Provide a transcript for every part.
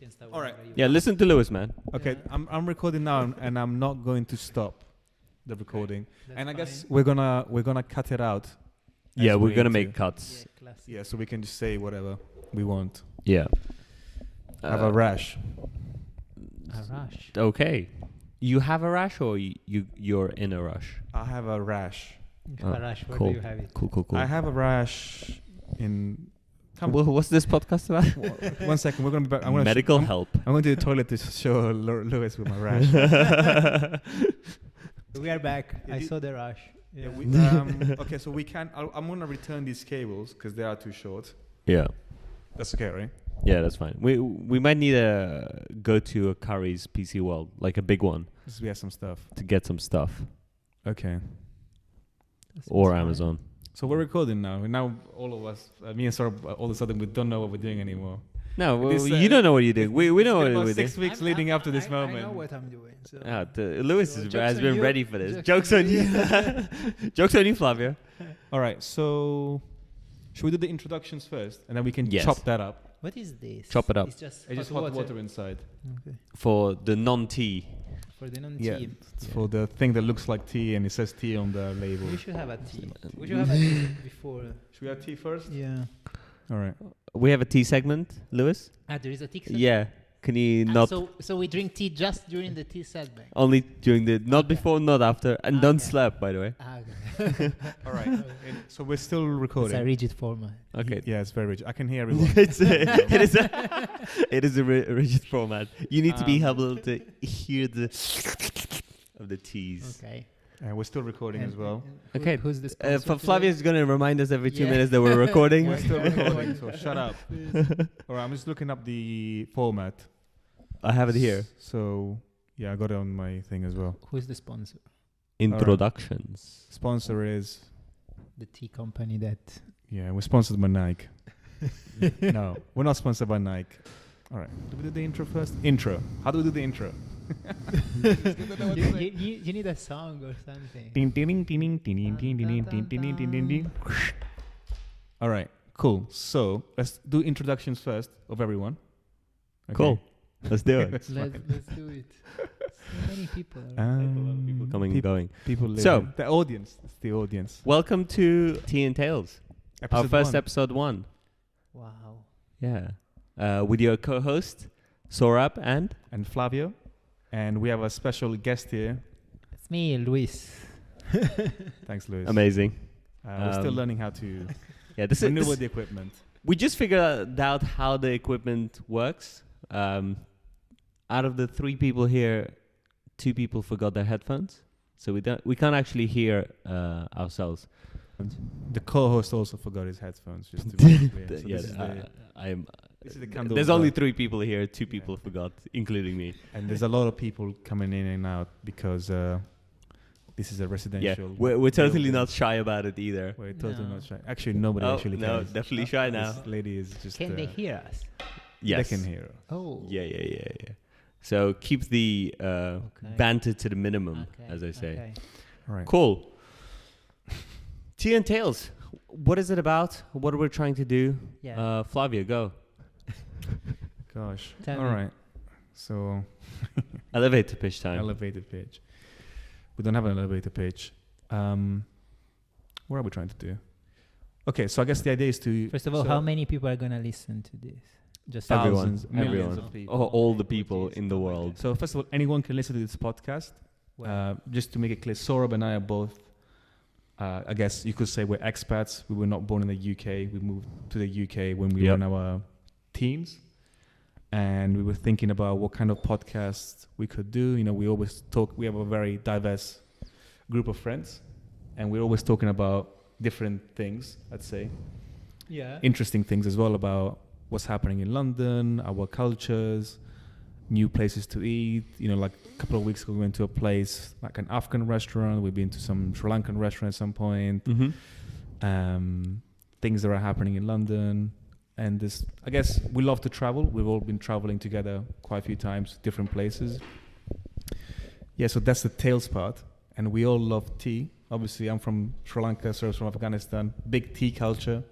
can start. All right. Yeah, listen to Lewis, man. Okay, Yeah. I'm recording now, and I'm not going to stop the recording. That's And I fine. guess we're gonna cut it out. Yeah, as we're we gonna do. make cuts. Yeah, classic. Yeah, so we can just say whatever we want. Yeah. Have a rash. A rush. Okay. You have a rash, or you're in a rush? I have a rash. You have a rush. Where cool. do you have it? Cool. I have a rash in. What's this podcast about? 1 second, we're gonna be back. I'm gonna Medical help. I'm going to the toilet to show Lewis with my rash. We are back. Yeah, I saw the rush. Yeah. Okay, so we can. I'm gonna return these cables because they are too short. Yeah. That's okay, right? Yeah, that's fine. We might need to go to a Curry's PC World, like a big one, Because we have some stuff. to get some stuff, Okay. That or sounds fine. Amazon. So we're recording now. And now all of us, me and Sohrab, all of a sudden we don't know what we're doing anymore. No, This, you don't know what you're doing. We know It's what been we're about doing. 6 weeks leading up to this I moment. know what I'm doing. So. Lewis So has joke's been on you. ready for this. Joke's Jokes on you. Jokes on you, Flavio. All right, so should we do the introductions first, and then we can Yes. chop that up? What is this? Chop it up. It's just It's just hot water inside. Okay. For the non-tea. For the non-tea. Yeah, it's for the thing that looks like tea and it says tea on the label. We should have a tea. We should have a tea before. Should we have tea first? Yeah. All right. We have a tea segment, Lewis. There is a tea. Yeah. Can you Ah, not So we drink tea just during the tea segment. only during the not Okay. before, not after, and don't Okay. slap, by the way. Okay. All right. So we're still It's recording. a rigid format. Okay. Yeah, it's very rich. I can hear everyone. it is a rigid format. You need to be Um, able to hear the of the teas. Okay. We're still recording as well. Okay. Who's the sponsor For Flavio is going to remind us every 2 Yeah. minutes that we're recording. We're still recording, so shut up. All right, I'm just looking up the format. I have it here. So, yeah, I got it on my thing as well. Who's the sponsor? Introductions. Sponsor is, The tea company that. yeah, we're sponsored by Nike. No, we're not sponsored by Nike. All right, do we do the intro first? Intro. How do we do the intro? you need a song or something. Ding, ding, ding, ding, ding, ding, ding, ding, ding, ding, ding, ding, ding. All right, cool. So let's do introductions first of everyone. Okay. Cool. Let's do it. That's Let's fine. do it. So many people. People coming and going. People So- live. The audience. It's the audience. Welcome to Tea and Tales. Our first episode 1. Wow. Yeah. With your co-host, Sohrab and... And Flavio. And we have a special guest here. It's me, Luis. Thanks, Luis. Amazing. We're still learning how to Yeah, this maneuver is... the equipment. We just figured out how the equipment works. Out of the 3 people here, 2 people forgot their headphones, so we can't actually hear ourselves. The co-host also forgot his headphones. Just to be clear. So Yeah, this is the- I'm. this is the candle There's of only God. 3 people here. 2 people forgot, including me. And there's a lot of people coming in and out because this is a Yeah, residential. we're totally building. not shy about it either. We're totally No. not shy. Actually, nobody Oh, actually no, cares. definitely shy now. This lady is just. Can they hear us? Yes. They can hear. Oh. Yeah. So keep the banter to the minimum, as I say. Okay. All right. Cool. Tea and Tales. What is it about? What are we trying to do? Yeah. Flavio, go. Gosh. Tell All me. right. So Elevator pitch time. elevated page. We don't have an elevator page. What are we trying to do? Okay, so I guess the idea is to First of all, so how many people are gonna listen to this? Just Thousands, Everyone. millions Everyone. of people. All the people in the world. So first of all, anyone can listen to this podcast. Just to make it clear, Sohrab and I are both. I guess you could say we're expats. We were not born in the UK. We moved to the UK when we were in our teens, and we were thinking about what kind of podcasts we could do. You know, we always talk. We have a very diverse group of friends, and we're always talking about different things. I'd say Yeah. interesting things as well about what's happening in London, our cultures, new places to eat. You know, like a couple of weeks ago, we went to a place like an African restaurant. We've been to some Sri Lankan restaurant at some point. Mm-hmm. Things that are happening in London. And this, I guess we love to travel. We've all been traveling together quite a few times, different places. Yeah, so that's the tales part. And we all love tea. Obviously, I'm from Sri Lanka, Sohrab's from Afghanistan. Big tea culture.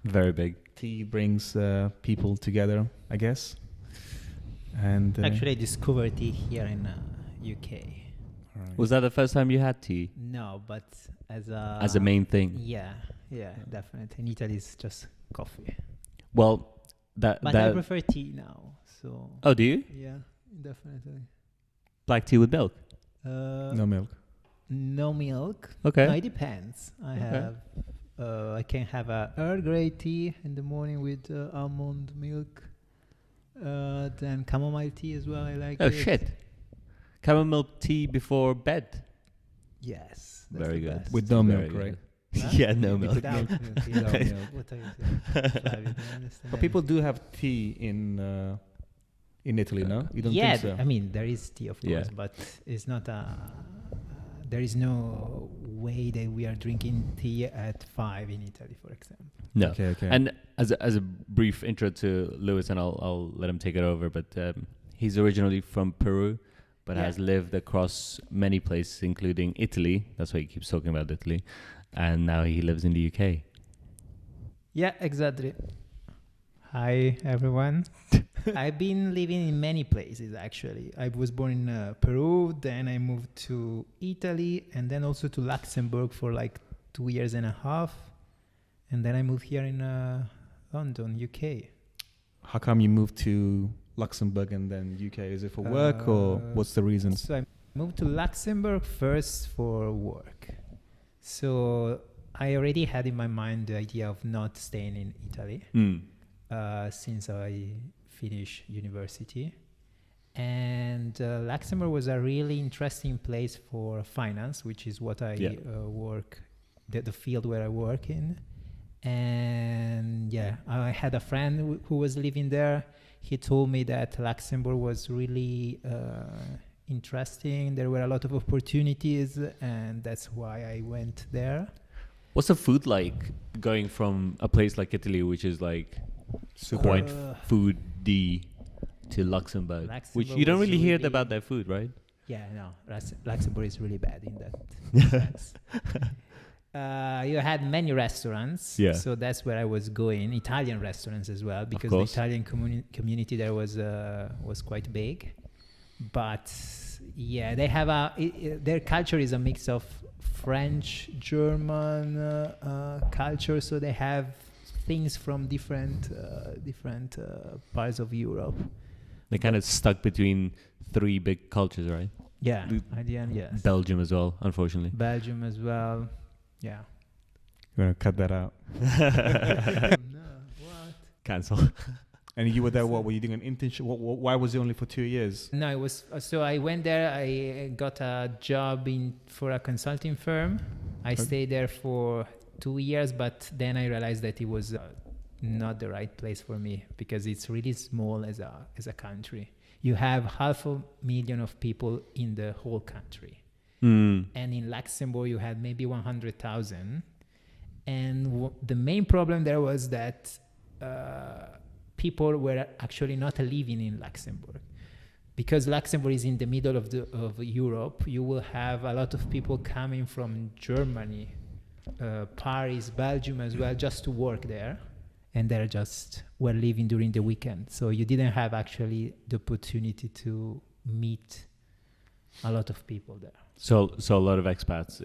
Very big. Tea brings people together, I guess. And Actually, I discovered tea here in UK. alright. Was that the first time you had tea No, but as a main thing? Yeah, definitely. In Italy, it's just coffee. Well, But I prefer tea now. So Oh, do you? yeah, definitely. Black tea with milk? No milk. No milk. Okay. No, it depends. I can have a Earl Grey tea in the morning with almond milk. Then chamomile tea as well. I like Oh it. shit! Chamomile tea before bed. Yes. Very the good. best. With no Very milk, good. right? Huh? Yeah, no milk. Without milk. Without milk. What are you saying? Flavio, do you understand? But people do have tea in Italy, no? You don't Yeah, think so? I mean there is tea, of Yeah. course, but it's not a. There is no way that we are drinking tea at 5 in Italy, for example. No. Okay. And as a brief intro to Lewis, and I'll let him take it over. But he's originally from Peru, but Yeah. has lived across many places, including Italy. That's why he keeps talking about Italy. And now he lives in the UK. Yeah, exactly. Hi, everyone. I've been living in many places, actually. I was born in Peru, then I moved to Italy, and then also to Luxembourg for like 2 years and a half. And then I moved here in London, UK. How come you moved to Luxembourg and then UK? Is it for work or what's the reasons? So I moved to Luxembourg first for work. So I already had in my mind the idea of not staying in Italy since I finished university. And Luxembourg was a really interesting place for finance, which is what I work, the field where I work in. And I had a friend who was living there. He told me that Luxembourg was really interesting. There were a lot of opportunities, and that's why I went there. What's the food like going from a place like Italy, which is like quite foodie, to Luxembourg, which you don't really hear about their food, right? Yeah, no, Luxembourg is really bad in that sense. You had many restaurants, so that's where I was going. Italian restaurants as well, because the Italian community there was quite big. But yeah, they have their culture is a mix of French, German culture, so they have things from different parts of Europe. They kind of stuck between three big cultures, right? Yeah, at the end, yes. Belgium as well, unfortunately. Belgium as well. Yeah. You're going to cut that out. No, what? Cancel. And you were there, what were you doing, an internship? Why was it only for 2 years? No, it was, so I went there, I got a job for a consulting firm. I stayed there for 2 years, but then I realized that it was not the right place for me, because it's really small as a country. You have 500,000 of people in the whole country. And in Luxembourg, you had maybe 100,000. And the main problem there was that people were actually not living in Luxembourg. Because Luxembourg is in the middle of Europe, you will have a lot of people coming from Germany, Paris, Belgium as well, just to work there. And they just were living during the weekend. So you didn't have actually the opportunity to meet a lot of people there. So a lot of expats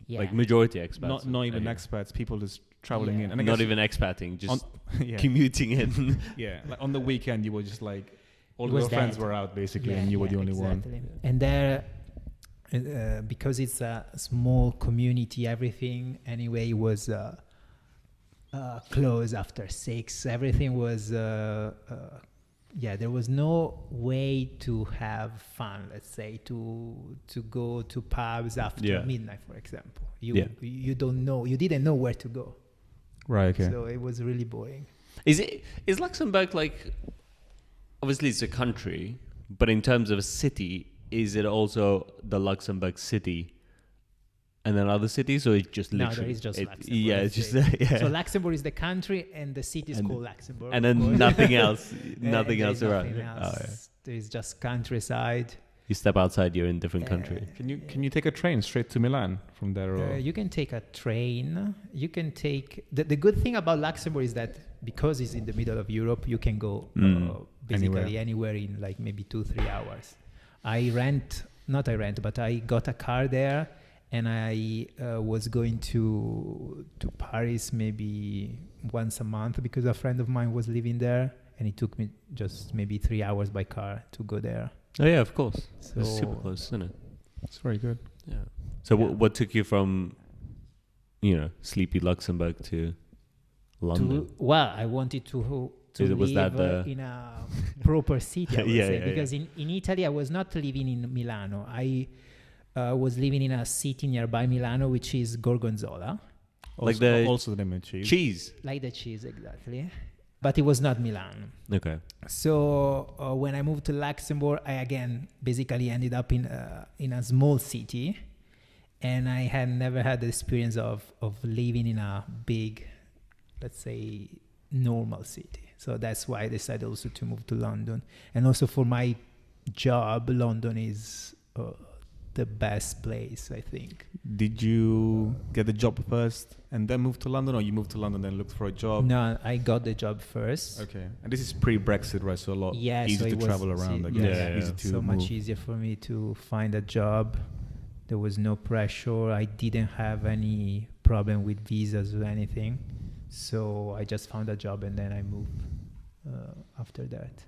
like majority expats. Not even expats, people just traveling in. And I not guess even expating, just yeah. commuting in. Yeah, like on the weekend you were just like, all was your friends dead. were out basically, and you were the only one. And there, because it's a small community, everything anyway was closed after 6. Everything was there was no way to have fun, let's say, to go to pubs after midnight, for example. You didn't know where to go. Right, okay. So it was really boring. Is Luxembourg like, obviously it's a country, but in terms of a city, is it also the Luxembourg city and then other cities, or it's just literally? No, there is just Luxembourg. Yeah, it's just So Luxembourg is the country, and the city is called Luxembourg. And then nothing else, nothing else around. Nothing else. There is just countryside. You step outside, you're in a different country. Can you take a train straight to Milan from there? Or? You can take a train. You can take the good thing about Luxembourg is that because it's in the middle of Europe, you can go basically anywhere in like maybe 2-3 hours. But I got a car there, and I was going to Paris maybe once a month because a friend of mine was living there, and it took me just maybe 3 hours by car to go there. Oh yeah, of course. So It's super close, isn't it? It's very good. Yeah. So what took you from, sleepy Luxembourg to London? I wanted to Was live that in a proper city, I would say, because in Italy I was not living in Milano. I was living in a city nearby Milano, which is Gorgonzola. Also the name of cheese. Like the cheese, exactly. But it was not Milan. Okay. So when I moved to Luxembourg, I again basically ended up in a small city, and I had never had the experience of living in a big, let's say, normal city. So that's why I decided also to move to London. And also for my job, London is the best place, I think. Did you get the job first and then move to London, or you moved to London and looked for a job? No, I got the job first. Okay. And this is pre-Brexit, right? So a lot easier to travel around. Easy to so move. much easier for me to find a job. There was no pressure. I didn't have any problem with visas or anything. So I just found a job and then I moved after that.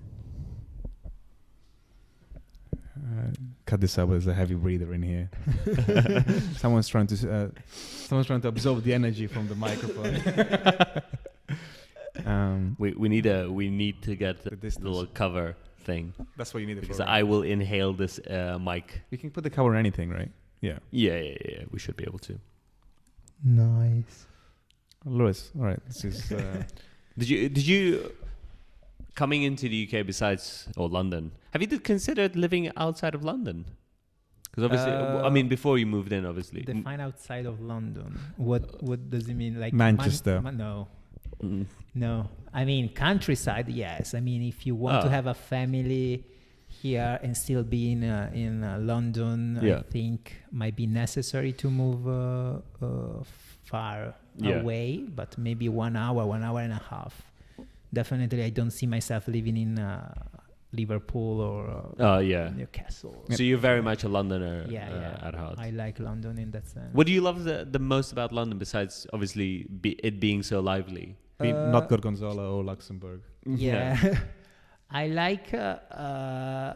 Cut this out. There's a heavy breather in here. Someone's trying to absorb the energy from the microphone. We need to get the little cover thing. That's what you need it because for. I will inhale this mic. We can put the cover on anything, right? Yeah. Yeah. We should be able to. Nice. Lewis, all right. This is. Did you coming into the UK London? Have you considered living outside of London? Because obviously, before you moved in, obviously. Define outside of London. What does it mean? Like Manchester? No. Mm. No. I mean, countryside, yes. I mean, if you want to have a family here and still be in London, I think might be necessary to move far away, but maybe 1 hour and a half. Definitely, I don't see myself living in Liverpool or Newcastle. So you're very much a Londoner at heart. I like London in that sense. What do you love the most about London besides obviously it being so lively? Not Gorgonzola or Luxembourg. Yeah. I like, I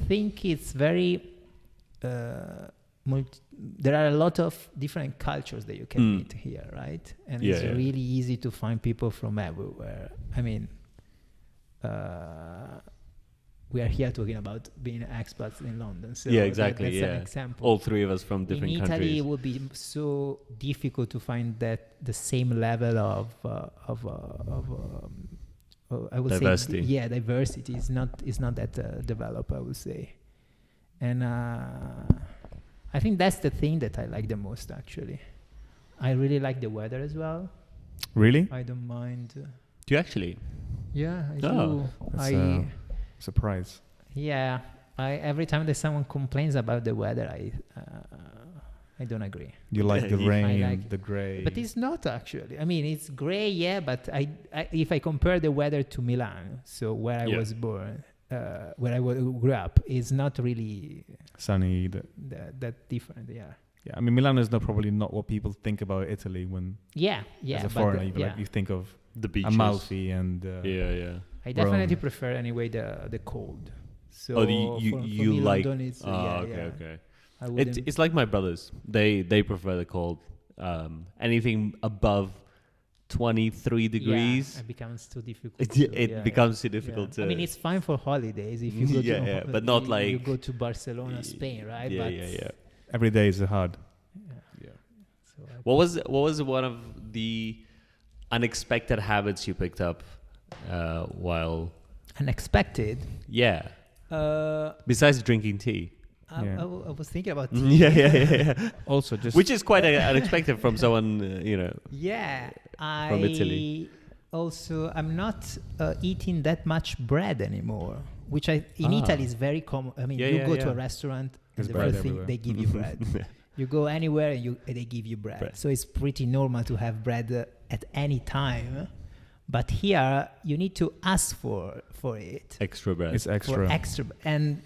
think it's very, there are a lot of different cultures that you can meet here, right? And it's really easy to find people from everywhere. I mean, we are here talking about being expats in London. So exactly. That's an example. All three of us from different countries. In Italy, it would be so difficult to find the same level of I would diversity. Say, diversity is not that developed, I would say, and I think that's the thing that I like the most. Actually, I really like the weather as well. Really? I don't mind. Do you actually? Yeah, I do. That's a surprise. Yeah, every time that someone complains about the weather, I don't agree. You like the rain, the grey. But it's not actually. I mean, it's grey, but I if I compare the weather to Milan, so where I was born, where I grew up, it's not really sunny. That different, yeah. Yeah, I mean, Milan is probably not what people think about Italy when as a foreigner, you think of the beaches, Amalfi and I definitely prefer anyway the cold. So you like London is, okay. It's like my brothers. They prefer the cold. Anything above 23 degrees, it becomes too difficult. It becomes too difficult to. I mean, it's fine for holidays if you go but not like you go to Barcelona, Spain, right? Every day is hard. Yeah. So what was one of the unexpected habits you picked up while unexpected? Yeah. Besides drinking tea. I was thinking about tea. Yeah. Also, just which is quite unexpected from someone Yeah, from Italy. Also, I'm not eating that much bread anymore, which in Italy is very common. I mean, you go to a restaurant and the first thing they give you bread. You go anywhere and they give you bread. So it's pretty normal to have bread at any time. But here you need to ask for it. Extra bread. It's extra. For extra, and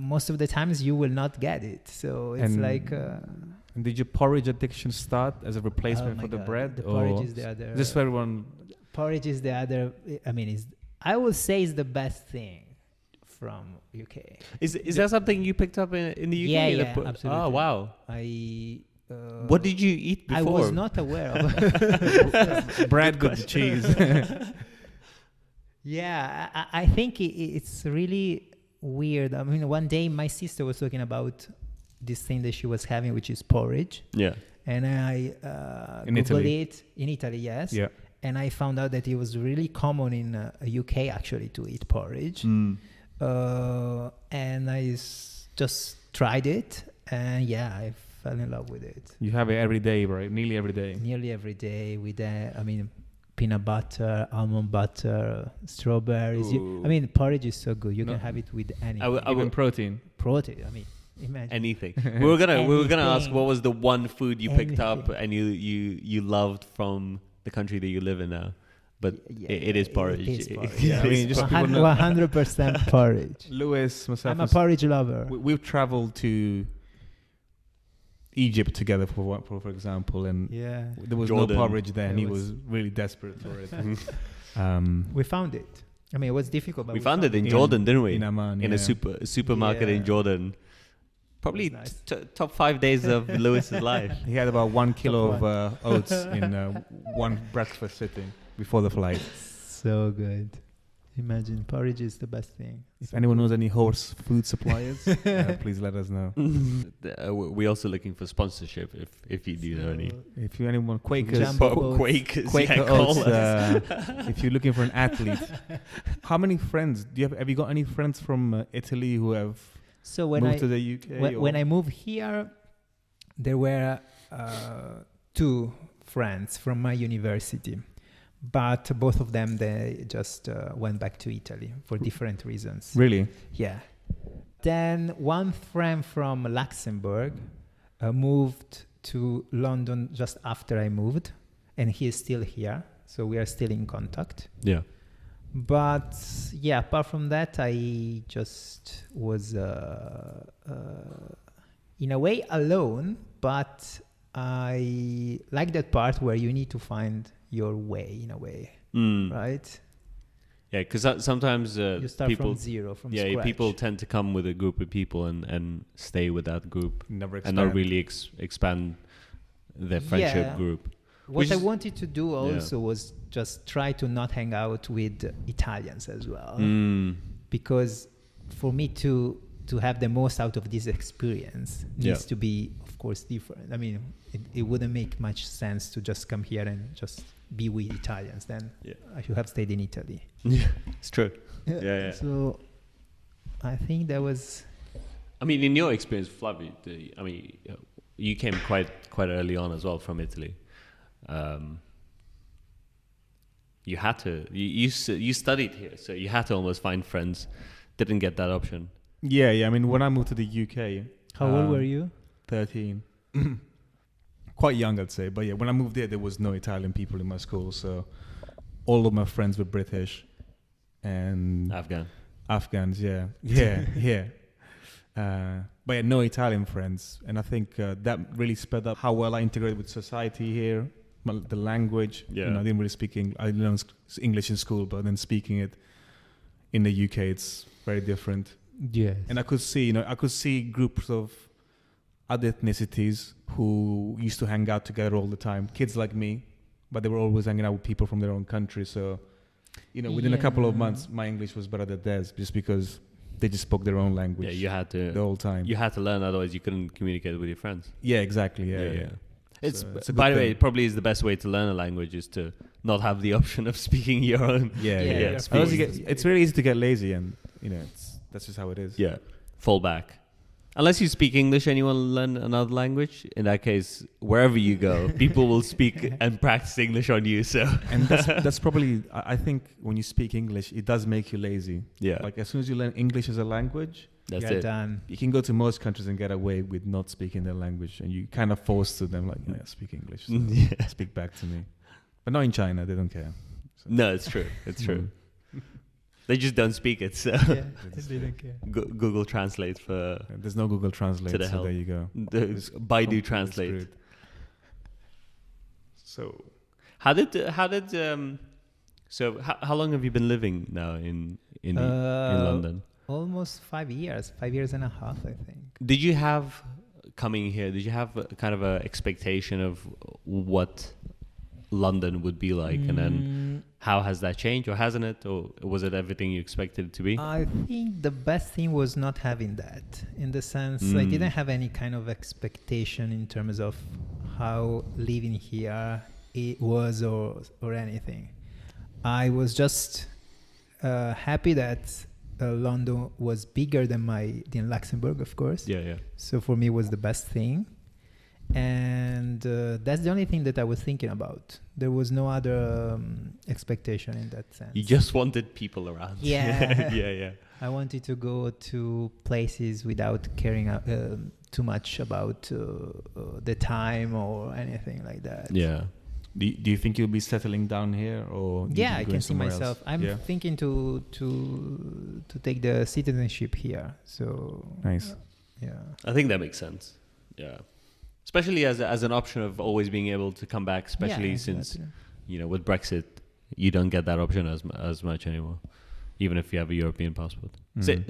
most of the times you will not get it. So it's And like. And did your porridge addiction start as a replacement for the bread? The or porridge is the other. just for everyone. Porridge is the other. I mean, I would say is the best thing from UK. Is that something you picked up in the UK? Yeah, absolutely. Oh wow! What did you eat before? I was not aware of bread with cheese. Yeah, I think it's really weird. I mean, one day my sister was talking about this thing that she was having, which is porridge. Yeah. And I Googled it in Italy, yes. Yeah. And I found out that it was really common in UK actually to eat porridge. And I just tried it, and yeah, I fell in love with it. You have it every day, right? Nearly every day. Nearly every day with peanut butter, almond butter, strawberries. Porridge is so good. You can have it with anything. Even protein. Protein. Imagine anything. we were gonna ask what was the one food you picked up and you loved from the country that you live in now, but it is porridge. It is porridge. Yeah, just 100% porridge. Lewis, myself, I'm a porridge lover. We've traveled to Egypt together, for example, and there was Jordan. no porridge there, and he was really desperate for it. We found it. It was difficult, but we found it in Jordan, didn't we? In Amman, in a supermarket in Jordan. Probably top 5 days of Lewis's life. He had about 1 kilo of oats in one breakfast sitting before the flight. So good. Imagine, porridge is the best thing. If anyone knows any horse food suppliers, please let us know. We're also looking for sponsorship if you do know any. If you anyone Quakers, Quakers, Quaker oats. If you're looking for an athlete, how many friends do you have? Have you got any friends from Italy who have moved to the UK? When I moved here, there were 2 friends from my university. But both of them, they just went back to Italy for different reasons. Really? Yeah. Then one friend from Luxembourg moved to London just after I moved, and he is still here. So we are still in contact. Yeah. But yeah, apart from that, I just was in a way alone, but I like that part where you need to find your way in a way, right? Yeah, because sometimes you start people from zero, from scratch. People tend to come with a group of people and stay with that group and not really expand their friendship group. What I wanted to do also was just try to not hang out with Italians as well, because for me to have the most out of this experience needs to be, of course, different. It wouldn't make much sense to just come here and just be with Italians. Then I should have stayed in Italy. Yeah, it's true. Yeah. So I think that was. In your experience, Flavio, you came quite early on as well from Italy. You had to. You studied here, so you had to almost find friends. Didn't get that option. Yeah. When I moved to the UK, how old were you? 13. Quite young, I'd say. But yeah, when I moved there was no Italian people in my school, so all of my friends were British and Afghans. Yeah. But yeah, no Italian friends, and I think that really sped up how well I integrated with society here. The language, I didn't really speak English. I learned English in school, but then speaking it in the UK, it's very different. Yes. And I could see groups of other ethnicities who used to hang out together all the time, kids like me, but they were always hanging out with people from their own country. So, within a couple of months, my English was better than theirs, just because they just spoke their own language. Yeah, you had to the whole time. You had to learn, otherwise you couldn't communicate with your friends. Yeah, exactly. Yeah. It's by the way, it probably is the best way to learn a language is to not have the option of speaking your own. Yeah. It's really easy to get lazy, and that's just how it is. Yeah, fall back. Unless you speak English and you want to learn another language, in that case, wherever you go, people will speak and practice English on you. So, and that's probably, I think, when you speak English, it does make you lazy. Yeah. Like as soon as you learn English as a language, that's it. Done. You can go to most countries and get away with not speaking their language, and you kind of force to them, like, speak English, so speak back to me. But not in China. They don't care. So. No, it's true. It's true. They just don't speak it. So Yeah, they don't care. Google Translate for. There's no Google Translate. To the so hell. there you go. Baidu Translate. Screwed. So How long have you been living now in London? Almost 5 years, 5.5 years, I think. Did you have coming here? Did you have a kind of a expectation of what London would be like, and then how has that changed, or hasn't it, or was it everything you expected it to be? I think the best thing was not having that. In the sense, I didn't have any kind of expectation in terms of how living here it was or anything. I was just happy that London was bigger than Luxembourg, of course. Yeah. So for me, it was the best thing. And that's the only thing that I was thinking about. There was no other expectation in that sense. You just wanted people around. Yeah. yeah. I wanted to go to places without caring too much about the time or anything like that. Yeah. Do you think you'll be settling down here, or I can see myself. Else? I'm thinking to take the citizenship here. So nice. I think that makes sense. Yeah, especially as an option of always being able to come back, especially since with Brexit you don't get that option as much anymore, even if you have a European passport.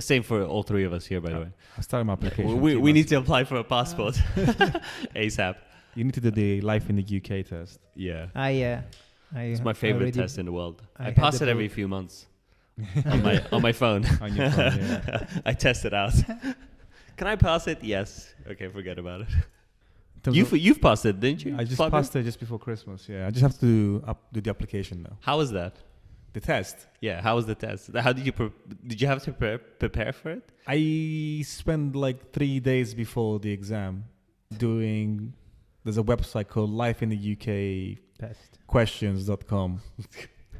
Same for all three of us here, by the way. I started my application. We need to apply for a passport ASAP. You need to do the life in the UK test. Yeah. It's my favorite test in the world. I had pass the it every few months on my phone. On your phone, yeah. I test it out. Can I pass it? Yes. Okay, forget about it. You've passed it, didn't you? I just passed it just before Christmas. Yeah, I just have to do the application now. How was that? The test? Yeah, how was the test? How did you did you have to prepare for it? I spent like 3 days before the exam doing. There's a website called lifeintheuk.questions.com,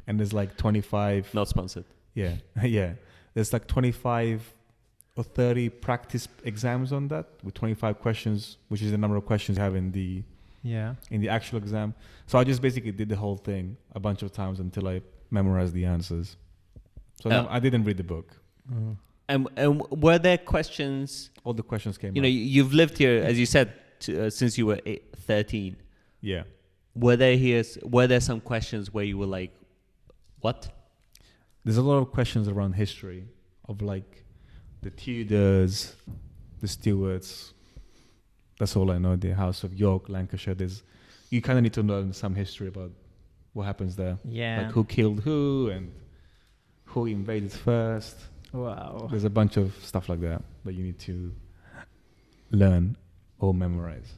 and there's like 25. Not sponsored. Yeah, yeah. There's like 25 or 30 practice exams on that with 25 questions, which is the number of questions you have in the actual exam. So I just basically did the whole thing a bunch of times until I memorized the answers. So I didn't read the book. And were there questions? All the questions came. You've lived here, as you said, since you were 13. Yeah. Were there some questions where you were like, what? There's a lot of questions around history of like the Tudors, the Stuarts. That's all I know. The House of York, Lancashire. You kind of need to learn some history about what happens there. Yeah. Like who killed who and who invaded first. Wow. There's a bunch of stuff like that you need to learn or memorize.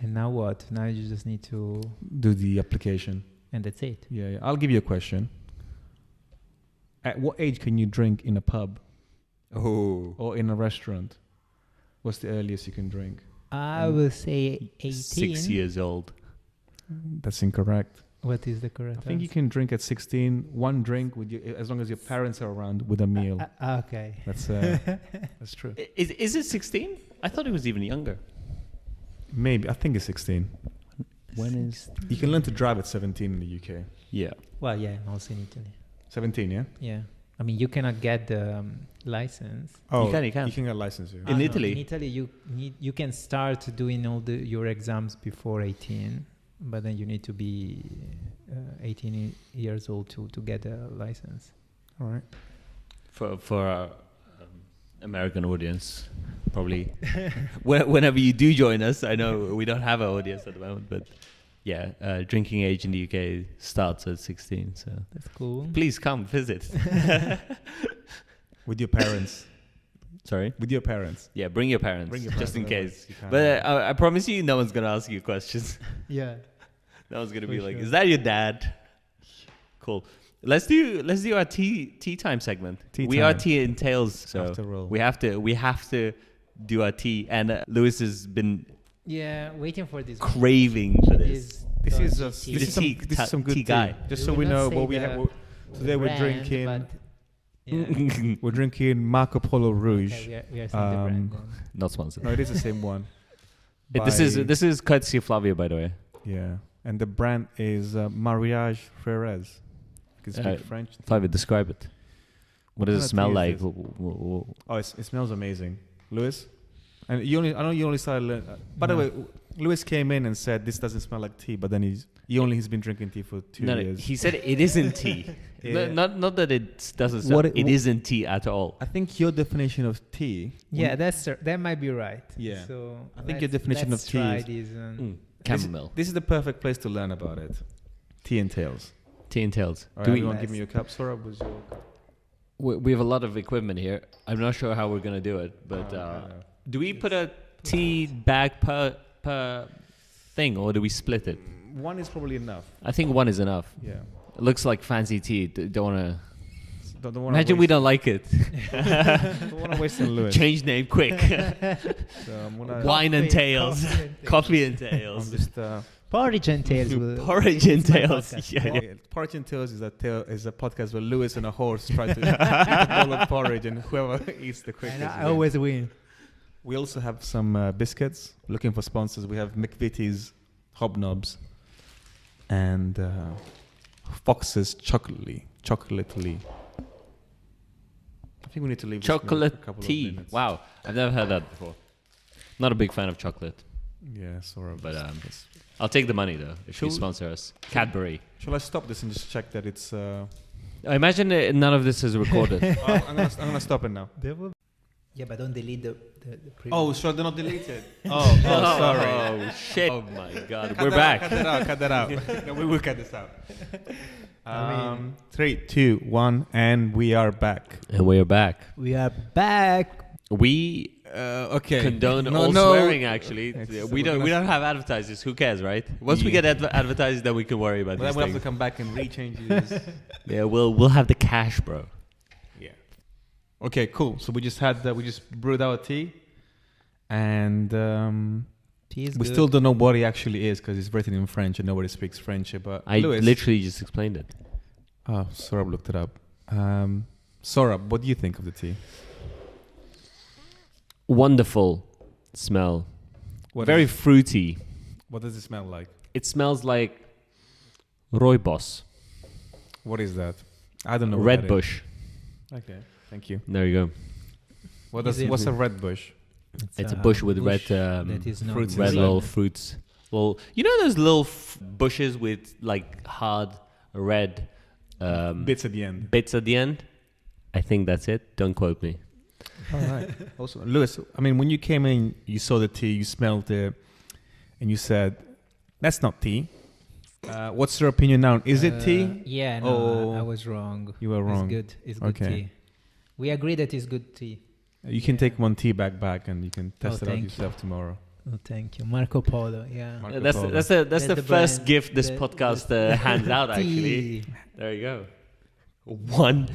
And now what? Now you just need to do the application. And that's it. Yeah. I'll give you a question. At what age can you drink in a pub? Oh. Or in a restaurant? What's the earliest you can drink? I will say 18. 6 years old. That's incorrect. What is the correct I think you can drink at 16, one drink as long as your parents are around with a meal. Okay. That's true. Is it 16? I thought it was even younger. Maybe. I think it's 16. When is... You can learn to drive at 17 in the UK. Yeah. Well, yeah, also in Italy. 17, yeah? Yeah. I mean, you cannot get the license. Oh, you can. You can get a license. Yeah. In Italy? In Italy, you can start doing all your exams before 18, but then you need to be 18 years old to get a license. All right. For our American audience, probably whenever you do join us, I know we don't have an audience at the moment, but yeah, drinking age in the UK starts at 16. So that's cool. Please come visit. With your parents. Sorry? With your parents. Yeah, bring your parents, just in case. But I promise you, no one's going to ask you questions. Yeah. No one's going to be like, is that your dad? Cool. Let's do our tea time segment. We are tea and tales, so we have to do our tea. And Lewis has been waiting for this. Craving for this. This is some good tea. Guy. Just so we know what we have. Today we're drinking. We're drinking Marco Polo Rouge. Okay, we are saying the brand. Not sponsored. No, it is the same one. This is courtesy of Flavio, by the way. Yeah. and the brand is Mariage Frères. You can speak French. Flavio, describe it. What does it smell like? Oh, it smells amazing. Louis? And I know you only started. By the way, Louis came in and said this doesn't smell like tea, but then he's been drinking tea for 2 years. He said it isn't tea. Not that it doesn't smell. It isn't tea at all. I think your definition of tea. Yeah, that might be right. Yeah. So I think your definition of tea is chamomile. This is the perfect place to learn about it. Tea and Tales. Tea and Tales. All right, everyone give me your cup. Sohrab, was your cup? We have a lot of equipment here. I'm not sure how we're gonna do it, but do we put a tea bag per thing, or do we split it? One is probably enough. I think one is enough. Yeah. It looks like fancy tea. Don't wanna. Don't wanna Imagine we don't like it. don't want to waste on Louis. Change name quick. So I'm gonna Wine and Tales. Coffee and I'm Tales. just Porridge and Tales. Porridge and Tales. Yeah. Porridge and Tales is a podcast where Louis and a horse try to eat a bowl of porridge, and whoever eats the quickest. And I always win. We also have some biscuits. Looking for sponsors. We have McVitie's Hobnobs and Fox's Chocolately. I think we need to leave Chocolate this for a couple tea. of minutes. Wow, I've never had that before. Not a big fan of chocolate, Yeah, sorry. but I'll take the money though if you Shall- sponsor us. Cadbury. Shall I stop this and just check that it's? I imagine none of this is recorded. I'm gonna stop it now. Yeah, but don't delete the previous. Oh, sure, they're not deleted. Oh, sorry. Oh shit! Oh my god, Cut we're that back. out, cut that out. No, we will cut this out. 3, 2, 1, and we are back. And we are back. We are back. We Okay. condone No, all no. swearing. Actually, we don't have advertisers. Who cares, right? Once we get advertisers, then we can worry about But then these we'll have to things. come back and rechange this. Yeah, we'll have the cash, bro. Yeah. Okay, cool. So we just brewed our tea, and Tea is we good. still don't know what it actually is because it's written in French and nobody speaks French. But I Louis, literally just explained it. Oh, Sohrab looked it up. Sohrab, what do you think of the tea? Wonderful smell. What Very is- fruity. What does it smell like? It smells like rooibos. What is that? I don't know. what Red that is. bush. Okay, thank you. There you go. What's a red bush? It's a bush with red that is not fruits red inside. little fruits. Well, you know those little bushes with like hard red Bits at the end. bits at the end? I think that's it. Don't quote me. All right. Also, Louis, I mean, when you came in, you saw the tea, you smelled it, and you said, "That's not tea." What's your opinion now? Is it tea? Yeah, no, Oh. I was wrong. You were wrong. It's good. It's good Okay. tea. We agree that it's good tea. You can take one tea bag back, and you can test it out thank yourself tomorrow. Oh, thank you, Marco Polo. Yeah. Marco That's Polo. that's the the first brand, gift this the- podcast hands out. Actually, Tea. there you go. One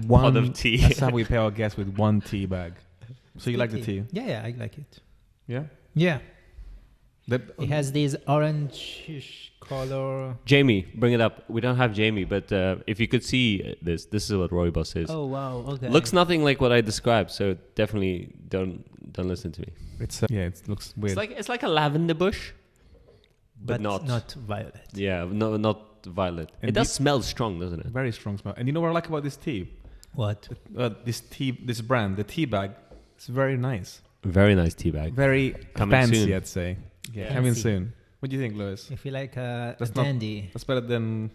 pot of tea. That's how we pay our guests, with one tea bag. So you Good like the tea? Yeah, I like it. Yeah. Yeah. That, It has this orange color. Jamie, bring it up. We don't have Jamie, but if you could see this is what rooibos is. Oh wow! Okay. Looks nothing like what I described, so definitely don't listen to me. it's it looks weird. It's like a lavender bush, but not violet. Yeah, no, not violet. And it does smell strong, doesn't it? Very strong smell. And you know what I like about this tea? What? This brand, the tea bag, it's very nice. Very nice tea bag. Very Coming fancy, soon. I'd say. Yeah. Coming Fancy. soon. What do you think, Louis? If you like a That's not- dandy, That's better than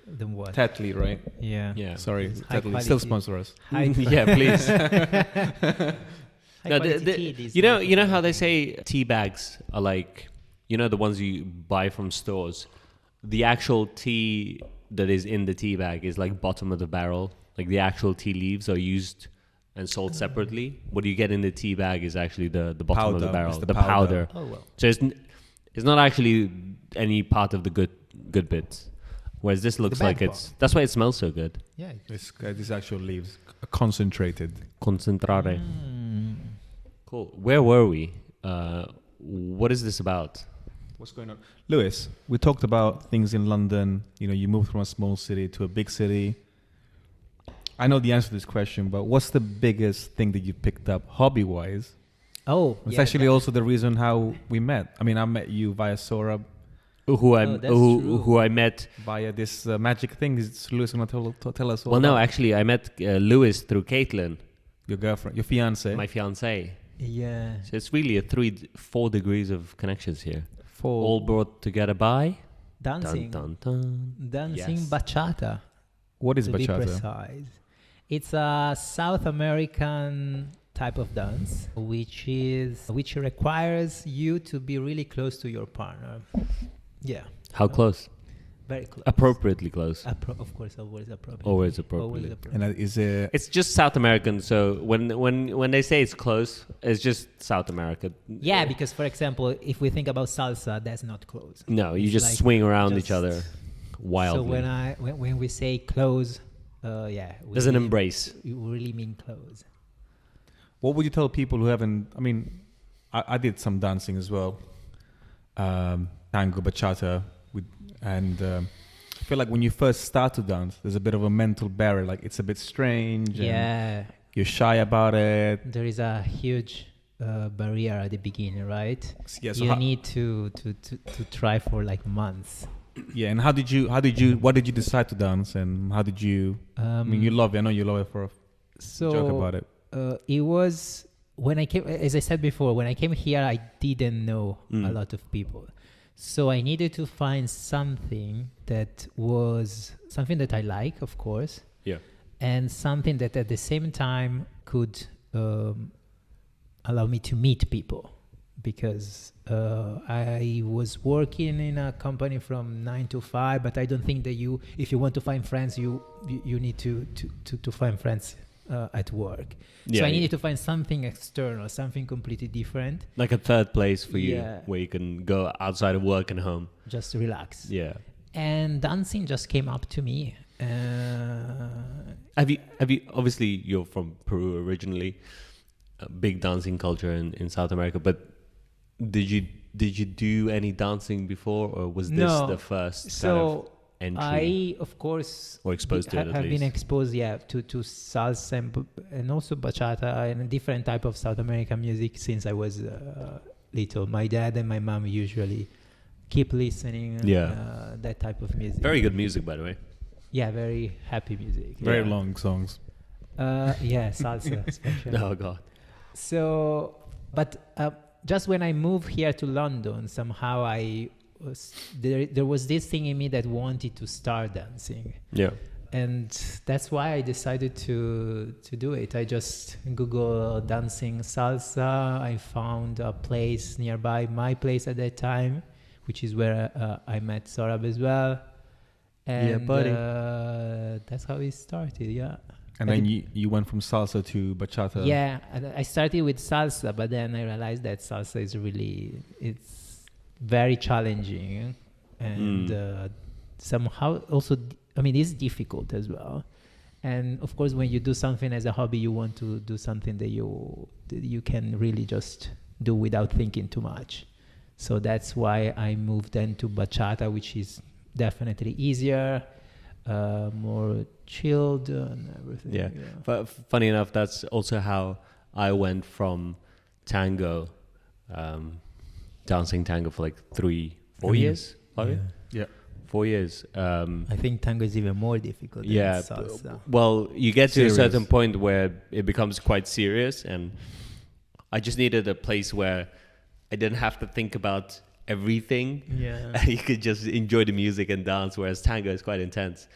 then what? Tetley, right? Yeah. Yeah. Sorry, High Tetley. Still quality. sponsor us. High Yeah, please. high No, quality tea, these you know days. how they say tea bags are like, the ones you buy from stores. The actual tea that is in the tea bag is like bottom of the barrel. Like the actual tea leaves are used and sold separately. What you get in the tea bag is actually the bottom of the Powder. barrel, It's the the powder. powder. Oh well. So it's not actually any part of the good bits. Whereas this looks bad like part. that's why it smells so good. Yeah. This actual leaves concentrated. Concentrare. Mm. Cool. Where were we? What is this about? What's going on, Louis? We talked about things in London. You moved from a small city to a big city. I know the answer to this question, but what's the biggest thing that you picked up hobby-wise? Oh, It's yeah, actually that- also the reason how we met. I mean, I met you via Sohrab. who I met via this magic thing. Is Lewis going to tell us all Well, no, about? actually, I met Lewis through Caitlin, Your girlfriend, your fiance. my fiancée. Yeah. So it's really 4 degrees of connections here. For All brought together by Dancing. Dun, dun, dun. Dancing Yes. bachata. what is To be bachata? precise. It's a South American type of dance, which requires you to be really close to your partner. Yeah. How close? Very close. Appropriately close. Of course, always appropriate. Always appropriately. And that is a It's just South American. So when they say it's close, it's just South America. Yeah, because for example, if we think about salsa, that's not close. No, you It's just like swing around just- each other wildly. So when we say close, There's an embrace. We really mean close. What would you tell people who haven't? I mean, I did some dancing as well, tango, bachata, and I feel like when you first start to dance, there's a bit of a mental barrier. Like it's a bit strange. Yeah, And you're shy about it. there is a huge barrier at the beginning, right? Yeah. So You need to try for like months. yeah. And what did you decide to dance? And how did you? I mean, you love it. I know you love it for a joke about it. It was when I came, as I said before, when I came here, I didn't know a lot of people. So I needed to find something that was something that I like, of course. Yeah. And something that at the same time could allow me to meet people. Because I was working in a company from 9 to 5, but I don't think that if you want to find friends, you need to find friends at work. Yeah, So I needed to find something external, something completely different, Like a third place for you, Yeah. where you can go outside of work and home. just to relax. Yeah. And dancing just came up to me. Have you? Obviously, you're from Peru originally. A big dancing culture in South America, but did you do any dancing before, or was this No. the first kind So of entry? I, of course, Or exposed to it at have been least. exposed, to salsa and also bachata and a different type of South American music since I was little. My dad and my mom usually keep listening that type of music. Very good music, by the way. Yeah, very happy music. Very Yeah. long songs. Yeah, salsa especially. Oh God. So, but just when I moved here to London, somehow there was this thing in me that wanted to start dancing. Yeah. And that's why I decided to do it. I just Googled dancing salsa. I found a place nearby my place at that time, which is where I met Sohrab as well. And Yeah, buddy. that's how it started, yeah. And then you went from salsa to bachata. Yeah, and I started with salsa, but then I realized that salsa is it's very challenging. And somehow also, it's difficult as well. And of course, when you do something as a hobby, you want to do something that you can really just do without thinking too much. So that's why I moved then to bachata, which is definitely easier, more chilled and everything. Yeah. But funny enough, that's also how I went from tango, dancing tango for like 4 years. 5 years? Yeah. 4 years. I think tango is even more difficult than salsa. Well, you get to Serious. a certain point where it becomes quite serious, and I just needed a place where I didn't have to think about everything. Yeah. And you could just enjoy the music and dance, whereas tango is quite intense.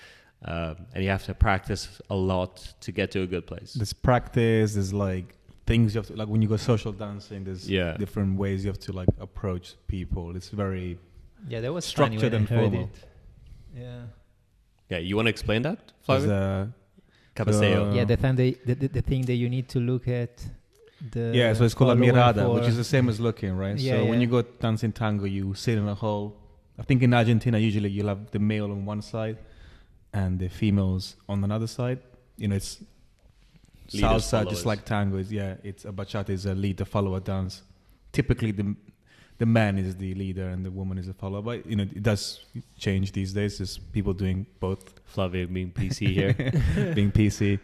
And you have to practice a lot to get to a good place. There's practice. There's like things you have to, like when you go social dancing. There's different ways you have to like approach people. It's very That was structured and formal. Yeah. Yeah, you want to explain that, There's Flavio? Cabaseo. The thing that you need to look at. So it's called a follower mirada, for- which is the same as looking, right? Yeah, So when yeah. you go dancing tango, you sit in a hall. I think in Argentina, usually you'll have the male on one side and the females on another side. It's Leaders, salsa, just followers. like tango is. It's a bachata is a leader-follower dance. Typically, the man is the leader and the woman is the follower. But it does change these days. There's people doing both. Flavio being PC here. Being PC,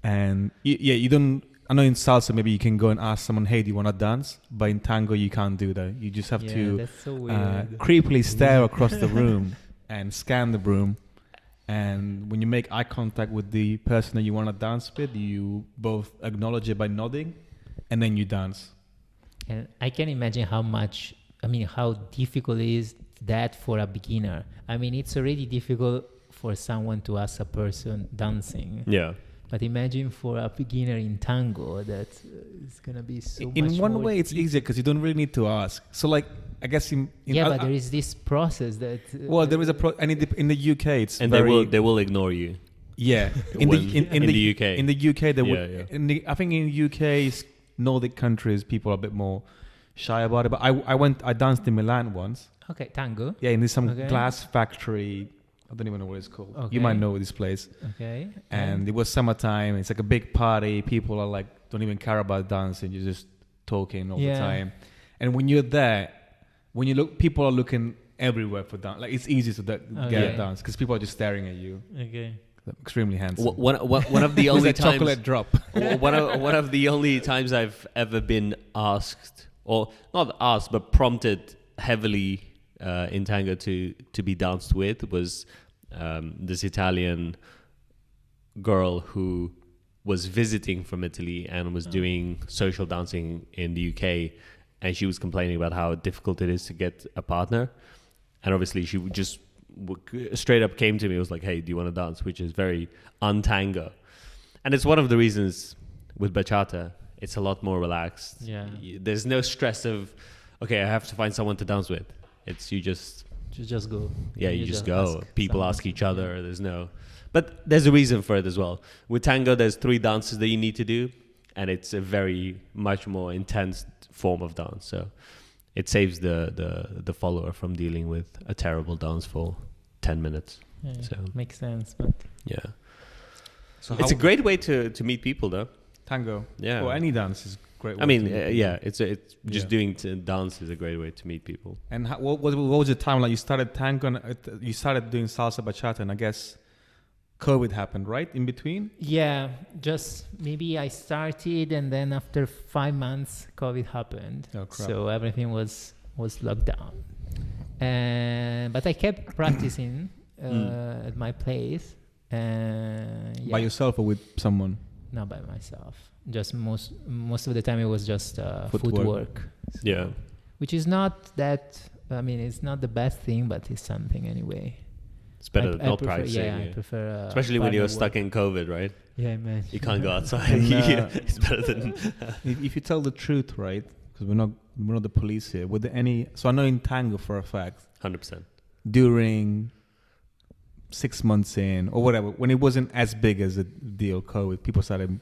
and you don't. I know in salsa maybe you can go and ask someone, hey, do you want to dance? But in tango you can't do that. You just have to that's so weird. creepily stare across the room and scan the room. And when you make eye contact with the person that you want to dance with, you both acknowledge it by nodding, and then you dance. And I can imagine how difficult is that for a beginner. I mean, it's already difficult for someone to ask a person dancing. Yeah. But imagine for a beginner in tango, that it's going to be so much In one more way, it's easier because you don't really need to ask. So, like, I guess but there is this process that... well, there is and in the UK, it's and very... they will ignore you. Yeah. In the UK. In the UK, they Yeah. would... I think in UK, Nordic countries, people are a bit more shy about it. But I danced in Milan once. Okay, tango. Yeah, in some glass factory. I don't even know what it's called. Okay. You might know this place. Okay. And it was summertime. It's like a big party. People are like, don't even care about dancing. You're just talking all the time. And when you're there, when you look, people are looking everywhere for dance. Like, it's easy to get a dance because people are just staring at you. Okay. Extremely handsome. One of the only times, chocolate drop. one of the only times I've ever been asked, or not asked, but prompted heavily in tango to be danced with was this Italian girl who was visiting from Italy and was doing social dancing in the UK, and she was complaining about how difficult it is to get a partner. And obviously she would just straight up came to me, was like, hey, do you want to dance? Which is very un-tango. And it's one of the reasons with bachata, it's a lot more relaxed. Yeah. There's no stress of, okay, I have to find someone to dance with. It's you just go. Yeah, you just go. People ask each other. There's no... But there's a reason for it as well. With tango, there's 3 dances that you need to do, and it's a very much more intense form of dance. So it saves the follower from dealing with a terrible dance for 10 minutes. Yeah, so makes sense. But yeah. So it's a great way to meet people, though. Tango. Yeah. Or any dance is great. I mean, it's just doing dance is a great way to meet people. And what was the time like? You started tango, and you started doing salsa bachata, and I guess COVID happened, right? In between? Yeah, just maybe I started, and then after 5 months, COVID happened. Oh, crap. So everything was locked down. But I kept practicing at my place. By yourself or with someone? Not by myself. Just most of the time it was just footwork. So, Yeah. Which is not that. I mean, it's not the best thing, but it's something anyway. It's better than not prefer, practicing. Yeah, I prefer. Especially when you're stuck in COVID, right? Yeah, man. You can't go outside. And, It's better than... if you tell the truth, right? Because we're not the police here. Were there any? So I know in tango for a fact. 100%. During 6 months in or whatever, when it wasn't as big as a deal, COVID, people started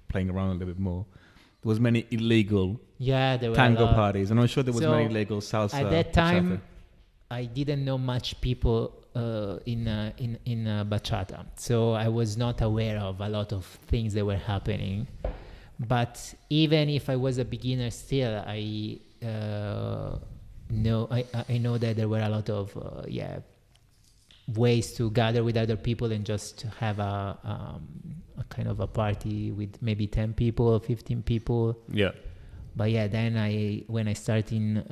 playing around a little bit more. There was many illegal there were tango parties, and I'm sure there was many illegal salsa. At that time, bachata. I didn't know much people in bachata, so I was not aware of a lot of things that were happening. But even if I was a beginner, still I know that there were a lot of ways to gather with other people and just have a kind of a party with maybe 10 people or 15 people. Yeah. But then when I started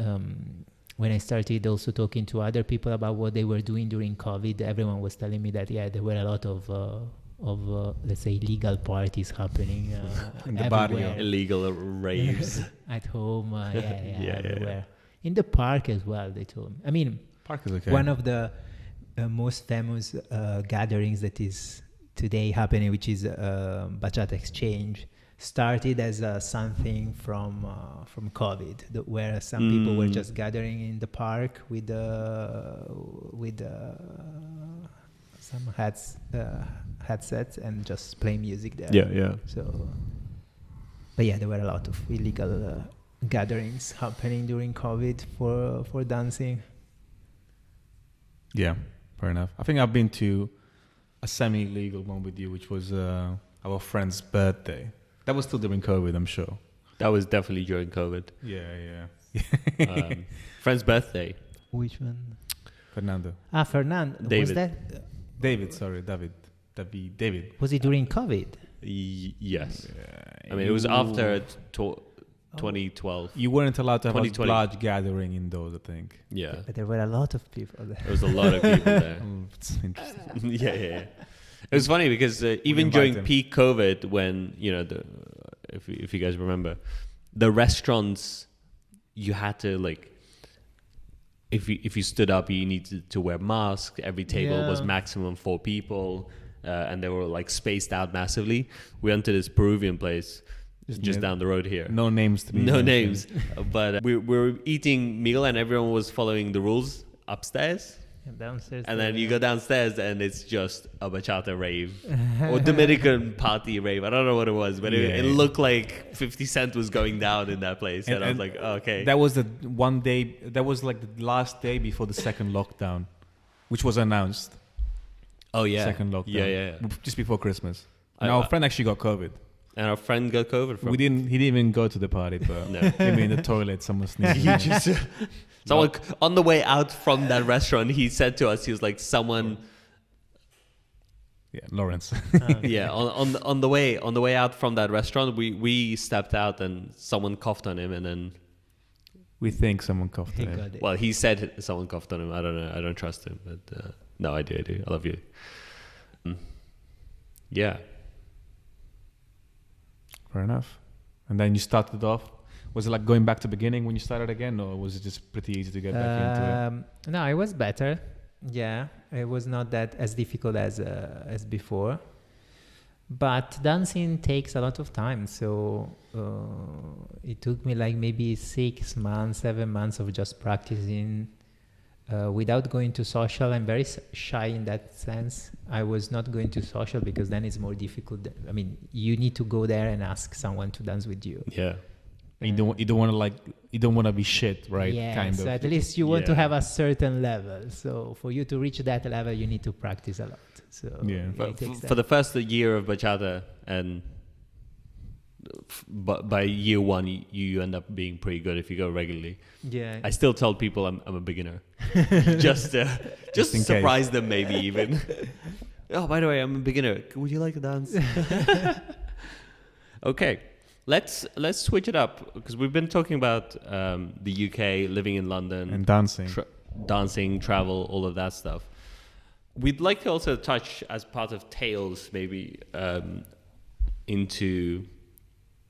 also talking to other people about what they were doing during COVID, everyone was telling me that there were a lot of let's say illegal parties happening in the everywhere. barrio. Illegal raves. At home, everywhere. Yeah. In the park as well, they told me. I mean, Park is okay. one of the most famous gatherings that is today happening, which is Bachata Exchange, started as something from COVID, where some people were just gathering in the park with some headsets and just play music there. Yeah. So, but there were a lot of illegal gatherings happening during COVID for dancing. Yeah, fair enough. I think I've been to a semi-legal one with you, which was our friend's birthday. That was still during COVID, I'm sure. That was definitely during COVID. Yeah. Friend's birthday. Which one? Fernando. Fernando. David. Was that? David. Was it during COVID? Yes. I mean, it was after 2012. You weren't allowed to have a 2020. large gathering indoors, I think. Yeah, But there were a lot of people there. there was a lot of people there. It's interesting. yeah. It was funny because even invite during them. peak COVID, when if you guys remember, the restaurants, you had to like, if you stood up, you needed to wear masks. Every table was maximum 4 people, and they were like spaced out massively. We went to this Peruvian place just down the road here. No names to be No mentioned. names, but we were eating meal and everyone was following the rules upstairs. Downstairs. And then you go downstairs and it's just a bachata rave or Dominican party rave. I don't know what it was, but it looked like 50 Cent was going down in that place. And I was like, oh, okay. That was the one day, that was like the last day before the second lockdown, which was announced. Oh, yeah. Second lockdown. Yeah. Just before Christmas. And our friend actually got COVID. And our friend got COVID from... He didn't even go to the party, but No. maybe in the toilet, someone sneezed. He just... Someone, on the way out from that restaurant, he said to us, he was like, someone... Yeah, Lawrence. Yeah, on the way out from that restaurant, we stepped out and someone coughed on him and then... We think someone coughed He on him. got it. Well, he said someone coughed on him. I don't know. I don't trust him. But no, I do. I love you. Yeah. Fair enough. And then you started off. Was it like going back to beginning when you started again, or was it just pretty easy to get back into it? No, it was better. Yeah, it was not that as difficult as before. But dancing takes a lot of time, so it took me like maybe 6 months, 7 months of just practicing without going to social. I'm very shy in that sense. I was not going to social because then it's more difficult. I mean, you need to go there and ask someone to dance with you. Yeah. And you don't want to be shit, right? Yeah, kind so of. at least you want to have a certain level. So for you to reach that level, you need to practice a lot. So But it takes for the first year of bachata, and by year 1, you end up being pretty good if you go regularly. yeah. I still tell people I'm a beginner, just to in surprise them, maybe even. Oh, by the way, I'm a beginner. Would you like to dance? Okay. Let's switch it up because we've been talking about the UK, living in London, And dancing. dancing, travel, all of that stuff. We'd like to also touch as part of Tales, maybe into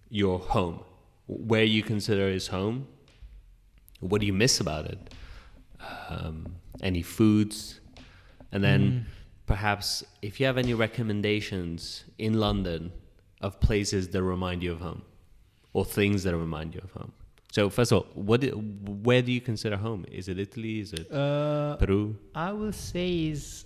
your home, where you consider is home. What do you miss about it? Any foods, and then perhaps if you have any recommendations in London of places that remind you of home, or things that remind you of home. So first of all, where do you consider home? Is it Italy? Is it Peru? I will say is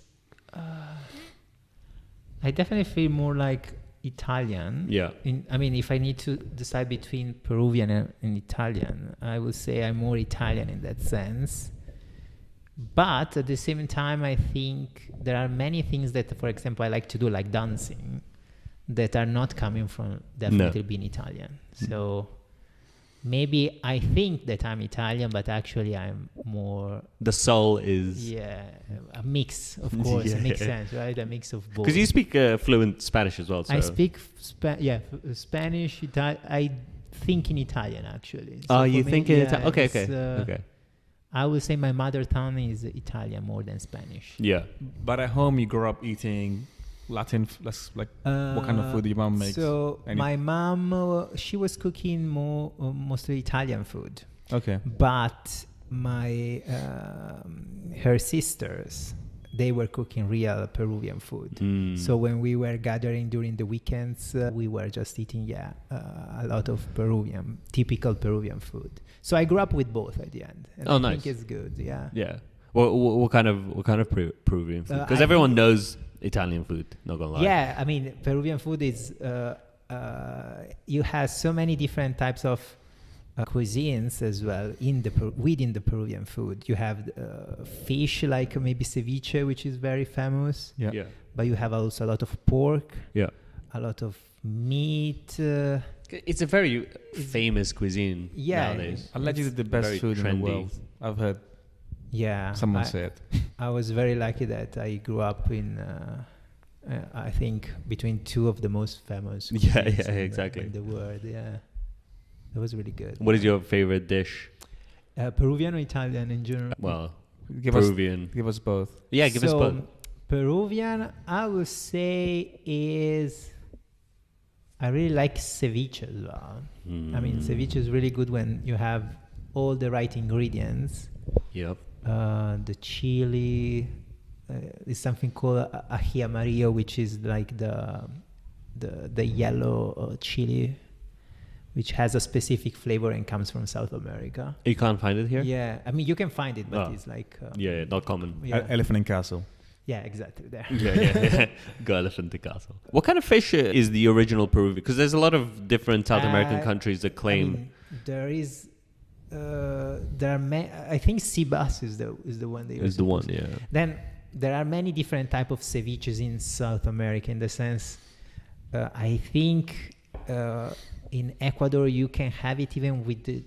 I definitely feel more like Italian. Yeah. I mean, if I need to decide between Peruvian and Italian, I would say I'm more Italian in that sense. But at the same time, I think there are many things that, for example, I like to do, like dancing, that are not coming from definitely being Italian. So maybe I think that I'm Italian, but actually I'm more... The soul is... Yeah, a mix, of course. Yeah. It makes sense, right? A mix of both. Because you speak fluent Spanish as well. So. I speak Spanish, I think in Italian, actually. Oh, for you me, think in yeah, Italian? Okay, it's, okay. I would say my mother tongue is Italian more than Spanish. Yeah. But at home, you grew up eating Latin, what kind of food your mom makes? So my mom, she was cooking mostly Italian food. Okay. But her sisters, they were cooking real Peruvian food. So when we were gathering during the weekends, we were just eating, a lot of typical Peruvian food. So I grew up with both at the end. And I nice. think it's good, yeah. Yeah. What kind of Peruvian food? Because everyone knows Italian food, not gonna lie. Yeah, I mean, Peruvian food is, you have so many different types of cuisines as well within the Peruvian food. You have fish, like maybe ceviche, which is very famous. Yeah. But you have also a lot of pork. Yeah. A lot of meat. It's a very famous cuisine nowadays. Allegedly the best very food in trendy. the world. I've heard Yeah. someone say it. I was very lucky that I grew up in I think between two of the most famous Yeah, cuisines exactly. in the world. Yeah, that was really good. What is your favorite dish? Peruvian or Italian in general? Well, Give Peruvian. us both. Yeah, give us both. Peruvian, I would say is. I really like ceviche as well. I mean, ceviche is really good when you have all the right ingredients. Yep. The chili is something called ají amarillo, which is like the yellow chili, which has a specific flavor and comes from South America. You can't find it here? Yeah, I mean you can find it, but it's like yeah, not common. yeah. Elephant and Castle. Yeah, exactly there. Yeah. Go elephant to castle. What kind of fish is the original Peruvian? Because there's a lot of different South American countries that claim. I mean, there is. There are I think sea bass is the one they Is the one, yeah. Then there are many different type of ceviches in South America. In the sense, I think in Ecuador you can have it even with the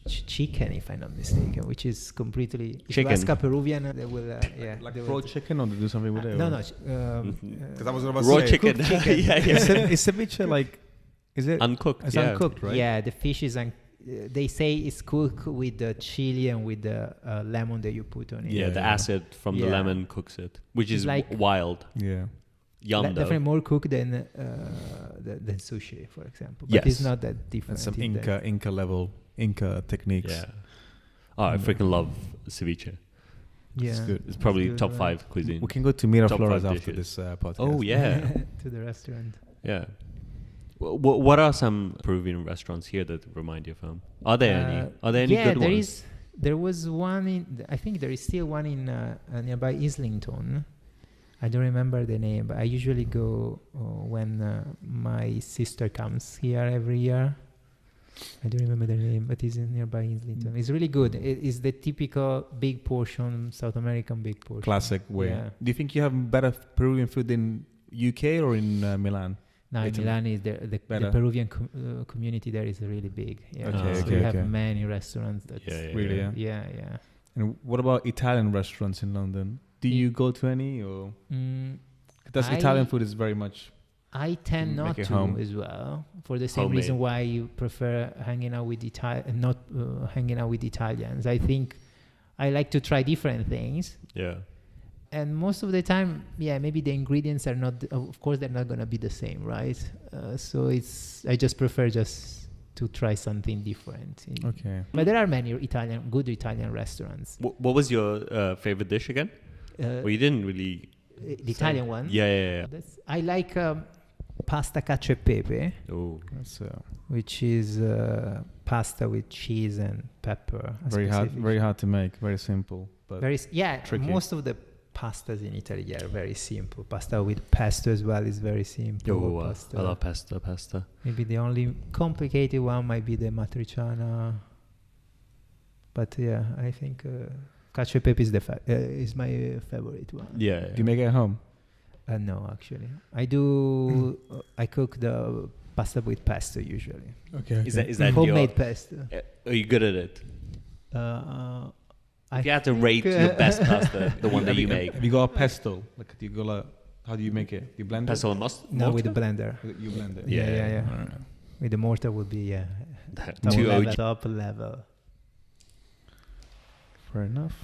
chicken, if I'm not mistaken, which is completely. If you ask a Peruvian, they will. Like raw chicken, or they do something with it? No, no. Because I was about Raw to say, chicken. Yeah. Is ceviche like? Is it Uncooked? It's yeah. uncooked, right? Yeah, the fish is. They say it's cooked with the chili and with the lemon that you put on it. Yeah, the acid from the lemon cooks it, which It's is like- wild. Yeah. Yum, though. Definitely more cooked than sushi, for example. But it's Yes. not that different. That's some in that. Inca level, Inca techniques. Yeah. Oh, I freaking love ceviche. Yeah, It's good. It's probably good, top right? 5 cuisine. We can go to Miraflores Top 5 after dishes. this podcast. Oh, yeah. To the restaurant. Yeah. What are some Peruvian restaurants here that remind you of home? Are there any? Are there any yeah, good there ones? is. There was one in. I think there is still one in nearby Islington. I don't remember the name, but I usually go when my sister comes here every year. I don't remember the name, but it's in nearby Islington. It's really good. It is the typical big portion, South American big portion. Classic way. Yeah. Do you think you have better Peruvian food in UK or in Milan? Now in Italy. Milan is the Peruvian community there is really big. Yeah. Okay, so okay, we have many restaurants. That's Really, yeah. yeah. And what about Italian restaurants in London? Do you go to any or? Because Italian food is very much. I tend Make not it to home. as well, for the same Homemade. reason why you prefer hanging out with not hanging out with Italians. I think I like to try different things, Yeah. and most of the time, maybe the ingredients are not. Of course, they're not gonna be the same, right? So I just prefer to try something different. Okay. But there are many good Italian restaurants. What was your favorite dish again? Well, you didn't really. The Italian one. Yeah. I like pasta cacio e pepe, Oh. That's which is pasta with cheese and pepper. a very hard. specific- Very hard to make. Very simple, but tricky. Most of the pastas in Italy are very simple. Pasta with pesto as well is very simple. I love pasta. Maybe the only complicated one might be the matriciana. But yeah, I think cacio e pepe is my favorite one. Yeah. Do you make it at home? No, actually, I do. I cook the pasta with pesto usually. Okay. Is that Homemade your? pesto. Are you good at it? If you had to rate your best pasta, the one that you make. Have you got a pesto? Like, do you go like? How do you make it? You blend Pesto and mustard? No, with the blender. it? You blend it. Yeah. Alright. With the mortar would be Too OG. top level. Fair enough.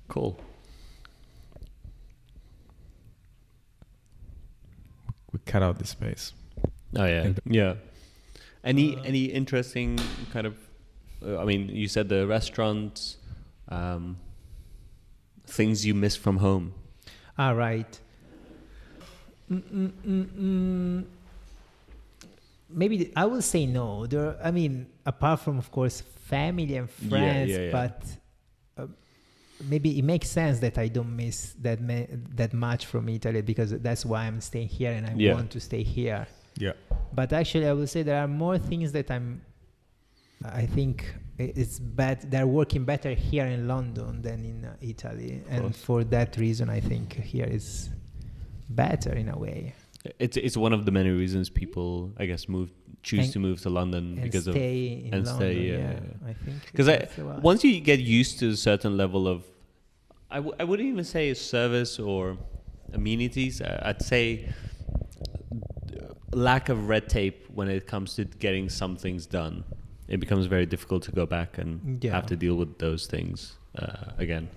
Cool. We cut out this space. Oh yeah, yeah. Any interesting kind of? I mean, you said the restaurants, things you miss from home. All right. Maybe I will say no. I mean, apart from of course family and friends, yeah. but maybe it makes sense that I don't miss that much from Italy because that's why I'm staying here and I want to stay here. Yeah. But actually, I will say there are more things that I think it's bad. They're working better here in London than in Italy, and for that reason, I think here is better in a way. It's one of the many reasons people, I guess, choose to move to London And because stay in London. stay. I think Because once you get used to a certain level of, I wouldn't even say service or amenities. I'd say lack of red tape when it comes to getting some things done. It becomes very difficult to go back and have to deal with those things again.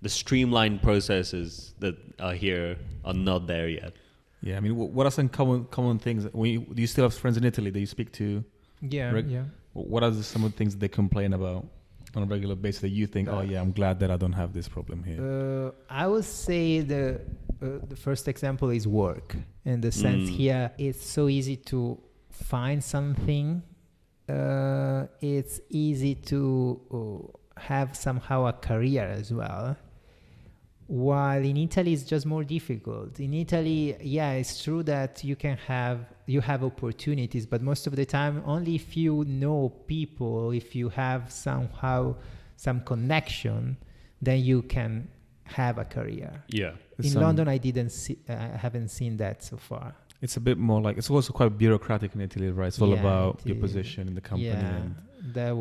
The streamlined processes that are here are not there yet. Yeah, I mean, what are some common things? Do you still have friends in Italy that you speak to? Yeah, yeah. What are some of the things they complain about on a regular basis that you think, oh yeah, I'm glad that I don't have this problem here? I would say the first example is work. In the sense here, it's so easy to find something. It's easy to have somehow a career as well. While in Italy, it's just more difficult. In Italy, yeah, it's true that you have opportunities, but most of the time, only if you know people, if you have somehow some connection, then you can have a career. Yeah. In London, I haven't seen that so far. It's a bit more like, it's also quite bureaucratic in Italy, right? It's all about your position in the company. Yeah,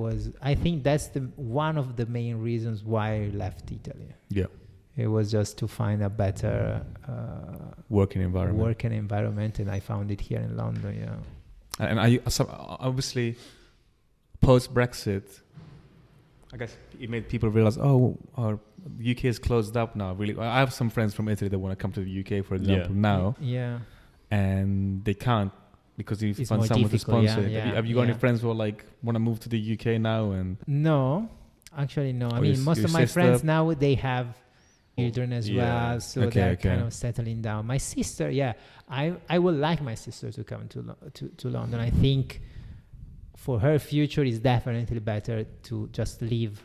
I think that's one of the main reasons why I left Italy. Yeah. It was just to find a better working environment, and I found it here in London. Yeah, and obviously post Brexit, I guess it made people realize, our UK is closed up now. Really, I have some friends from Italy that want to come to the UK, for example, now. Yeah, and they can't because you find someone to sponsor. Have you got any friends who are like want to move to the UK now? And no, actually no. I mean, most of my friends now, they have children as well, so they're kind of settling down. My sister, I would like my sister to come to London. I think for her future is definitely better to just leave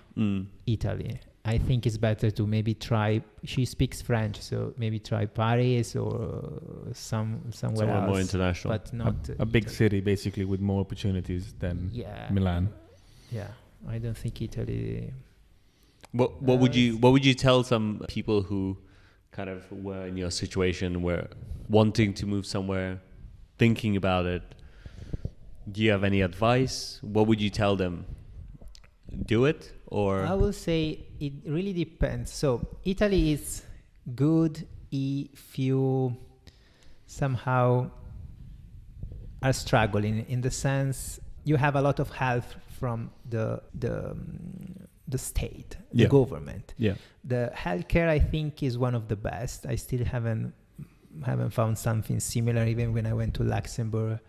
Italy. I think it's better to maybe try. She speaks French, so maybe try Paris or somewhere else, more international, but not a big city basically with more opportunities than Milan. Yeah, I don't think Italy. What would you tell some people who kind of were in your situation, were wanting to move somewhere, thinking about it? Do you have any advice? What would you tell them? Do it, or? I will say it really depends. So Italy is good if you somehow are struggling, in the sense you have a lot of help from the state, the government. Yeah. The healthcare, I think, is one of the best. I still haven't found something similar, even when I went to Luxembourg.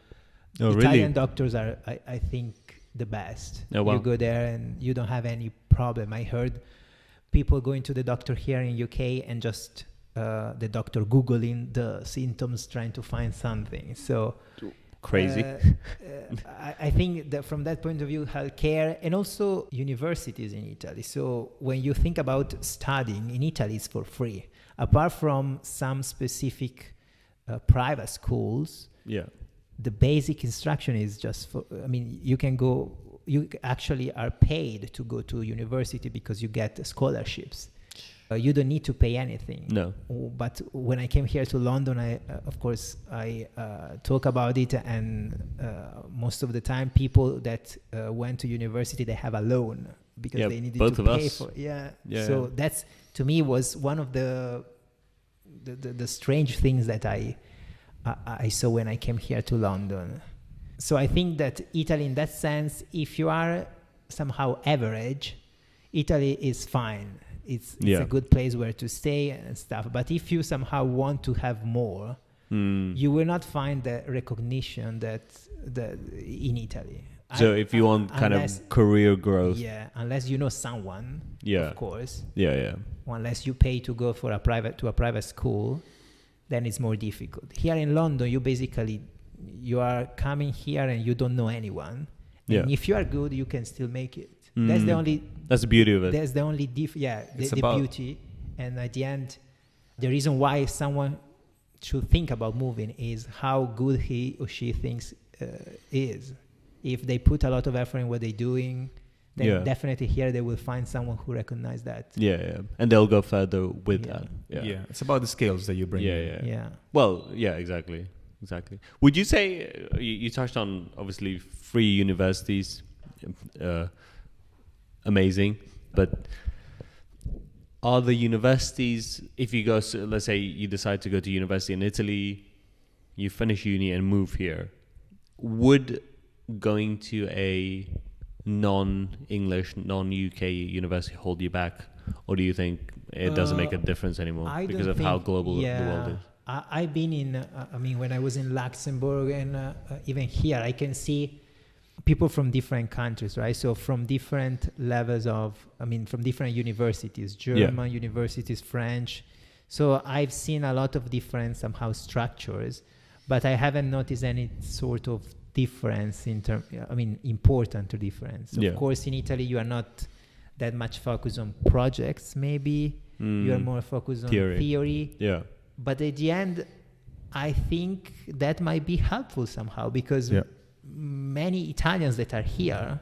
Italian doctors are, I think, the best. Oh, wow. You go there and you don't have any problem. I heard people going to the doctor here in UK and just the doctor Googling the symptoms, trying to find something. So crazy. I think that from that point of view, healthcare, and also universities in Italy. So when you think about studying in Italy, it's for free. Apart from some specific private schools, the basic instruction is just for, I mean, you actually are paid to go to university because you get scholarships. You don't need to pay anything. No. But when I came here to London, I talk about it, and most of the time people that went to university, they have a loan because they needed to pay for it. So that's, to me, was one of the strange things that I saw when I came here to London. So I think that Italy, in that sense, if you are somehow average, Italy is fine. It's a good place where to stay and stuff. But if you somehow want to have more, you will not find the recognition that in Italy. So if you want kind of career growth, unless you know someone, of course, unless you pay to go for a private school, then it's more difficult. Here in London, you are coming here and you don't know anyone. And if you are good, you can still make it. That's the beauty of it. That's the only the beauty. And at the end, the reason why someone should think about moving is how good he or she thinks is. If they put a lot of effort in what they're doing, then definitely here they will find someone who recognizes that. And they'll go further with that. It's about the skills that you bring. Well, exactly. Would you say, you touched on obviously free universities, amazing, but are the universities, if you go, so let's say you decide to go to university in Italy, you finish uni and move here, would going to a non-English, non-UK university hold you back? Or do you think it doesn't make a difference anymore because of how global the world is? I've been in, when I was in Luxembourg and even here, I can see people from different countries, right? So from different levels of, from different universities, German universities, French. So I've seen a lot of different somehow structures, but I haven't noticed any sort of difference important difference. Of course, in Italy, you are not that much focused on projects, maybe. You are more focused on theory. Yeah. But at the end, I think that might be helpful somehow because many Italians that are here,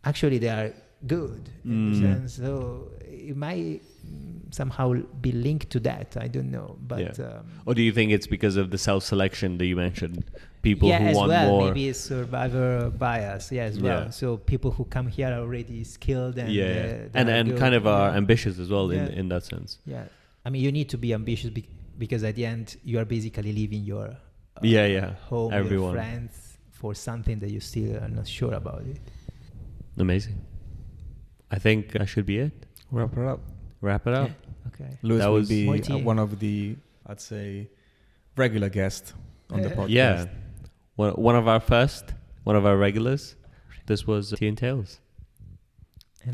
actually they are good in the sense. So it might somehow be linked to that. I don't know. But or do you think it's because of the self-selection that you mentioned? People who as want well. more. Maybe it's survivor bias. As well. Yeah. So people who come here are already skilled and and kind of are ambitious as well in that sense. Yeah. You need to be ambitious because at the end you are basically leaving your home, your friends for something that you still are not sure about it. Amazing. I think that should be it. Wrap it up. Yeah. Okay. Lewis that will be one of the, I'd say, regular guests on the podcast. Yeah. One of our regulars. This was Tea and Tales.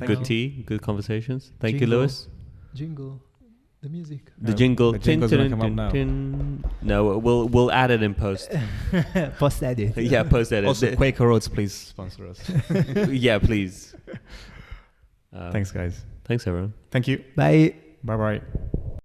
Good tea, good conversations. Thank you, Lewis. Jingle. The music. The jingle. The jingle's gonna come up now. No, we'll add it in post. Post edit. Yeah, post edit. Also, Quaker Oats, please sponsor us. Yeah, please. Thanks, guys. Thanks, everyone. Thank you. Bye. Bye-bye.